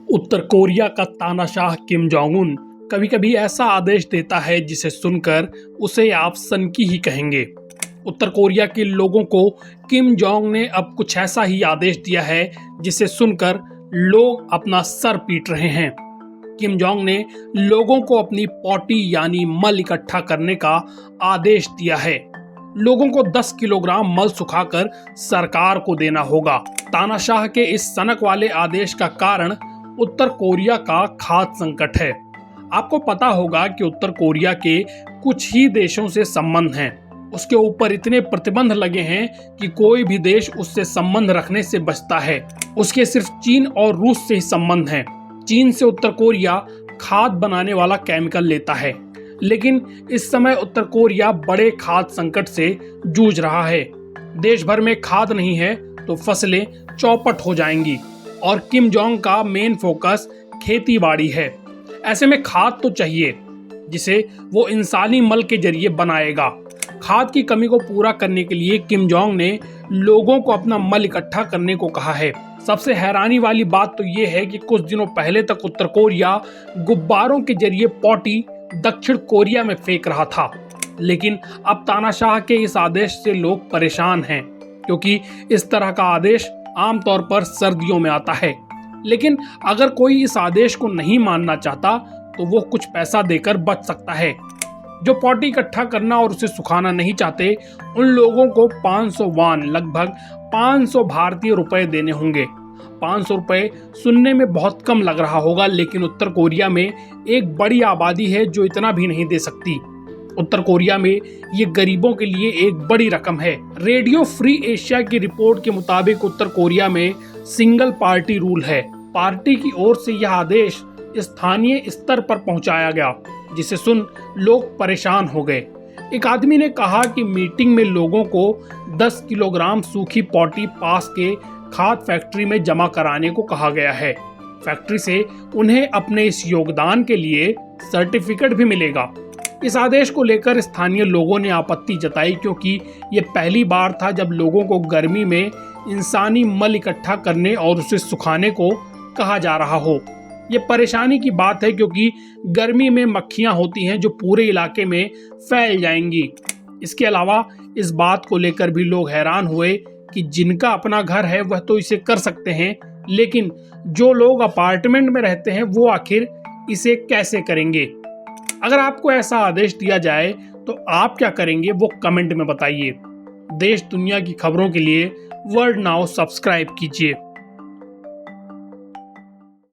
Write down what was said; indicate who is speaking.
Speaker 1: उत्तर Korea का तानाशाह Kim Jong Un कभी कभी ऐसा आदेश देता है जिसे सुनकर उसे आप सनकी ही कहेंगे। उत्तर कोरिया के लोगों को किम जोंग ने अब कुछ ऐसा ही आदेश दिया है जिसे सुनकर लोग अपना सर पीट रहे हैं। किम जोंग ने लोगों को अपनी पॉटी यानी मल इकट्ठा करने का आदेश दिया है। लोगों को 10 किलोग्राम मल सुखाकर सरकार को देना होगा। तानाशाह के इस सनक वाले आदेश का कारण उत्तर कोरिया का खाद्य संकट है। आपको पता होगा कि उत्तर कोरिया के कुछ ही देशों से संबंध हैं। उसके ऊपर इतने प्रतिबंध लगे हैं कि कोई भी देश उससे संबंध रखने से बचता है। उसके सिर्फ चीन और रूस से ही संबंध हैं। चीन से उत्तर कोरिया खाद बनाने वाला केमिकल लेता है, लेकिन इस समय उत्तर कोरिया बड़े खाद्य संकट से जूझ रहा है। देश भर में खाद नहीं है तो फसलें चौपट हो जाएंगी और किम जोंग का मेन फोकस खेती बाड़ी है। ऐसे में खाद तो चाहिए जिसे वो इंसानी मल के जरिए बनाएगा। खाद की कमी को पूरा करने के लिए किम जोंग ने लोगों को अपना मल इकट्ठा करने को कहा है। सबसे हैरानी वाली बात तो ये है कि कुछ दिनों पहले तक उत्तर कोरिया गुब्बारों के जरिए पॉटी दक्षिण कोरिया में फेंक रहा था, लेकिन अब तानाशाह के इस आदेश से लोग परेशान हैं, क्योंकि इस तरह का आदेश आमतौर पर सर्दियों में आता है। लेकिन अगर कोई इस आदेश को नहीं मानना चाहता तो वो कुछ पैसा देकर बच सकता है। जो पॉटी इकट्ठा करना और उसे सुखाना नहीं चाहते उन लोगों को 500 वान लगभग 500 भारतीय रुपए देने होंगे। 500 रुपए सुनने में बहुत कम लग रहा होगा, लेकिन उत्तर कोरिया में एक बड़ी आबादी है जो इतना भी नहीं दे सकती। उत्तर कोरिया में ये गरीबों के लिए एक बड़ी रकम है। रेडियो फ्री एशिया की रिपोर्ट के मुताबिक उत्तर कोरिया में सिंगल पार्टी रूल है। पार्टी की ओर से यह आदेश स्थानीय स्तर पर पहुंचाया गया, जिसे सुन लोग परेशान हो गए। एक आदमी ने कहा कि मीटिंग में लोगों को 10 किलोग्राम सूखी पॉटी पास के खाद फैक्ट्री में जमा कराने को कहा गया है। फैक्ट्री से उन्हें अपने इस योगदान के लिए सर्टिफिकेट भी मिलेगा। इस आदेश को लेकर स्थानीय लोगों ने आपत्ति जताई, क्योंकि ये पहली बार था जब लोगों को गर्मी में इंसानी मल इकट्ठा करने और उसे सुखाने को कहा जा रहा हो। ये परेशानी की बात है, क्योंकि गर्मी में मक्खियां होती हैं जो पूरे इलाके में फैल जाएंगी। इसके अलावा इस बात को लेकर भी लोग हैरान हुए कि जिनका अपना घर है वह तो इसे कर सकते हैं, लेकिन जो लोग अपार्टमेंट में रहते हैं वो आखिर इसे कैसे करेंगे। अगर आपको ऐसा आदेश दिया जाए तो आप क्या करेंगे, वो कमेंट में बताइए। देश दुनिया की खबरों के लिए वर्ल्ड नाउ सब्सक्राइब कीजिए।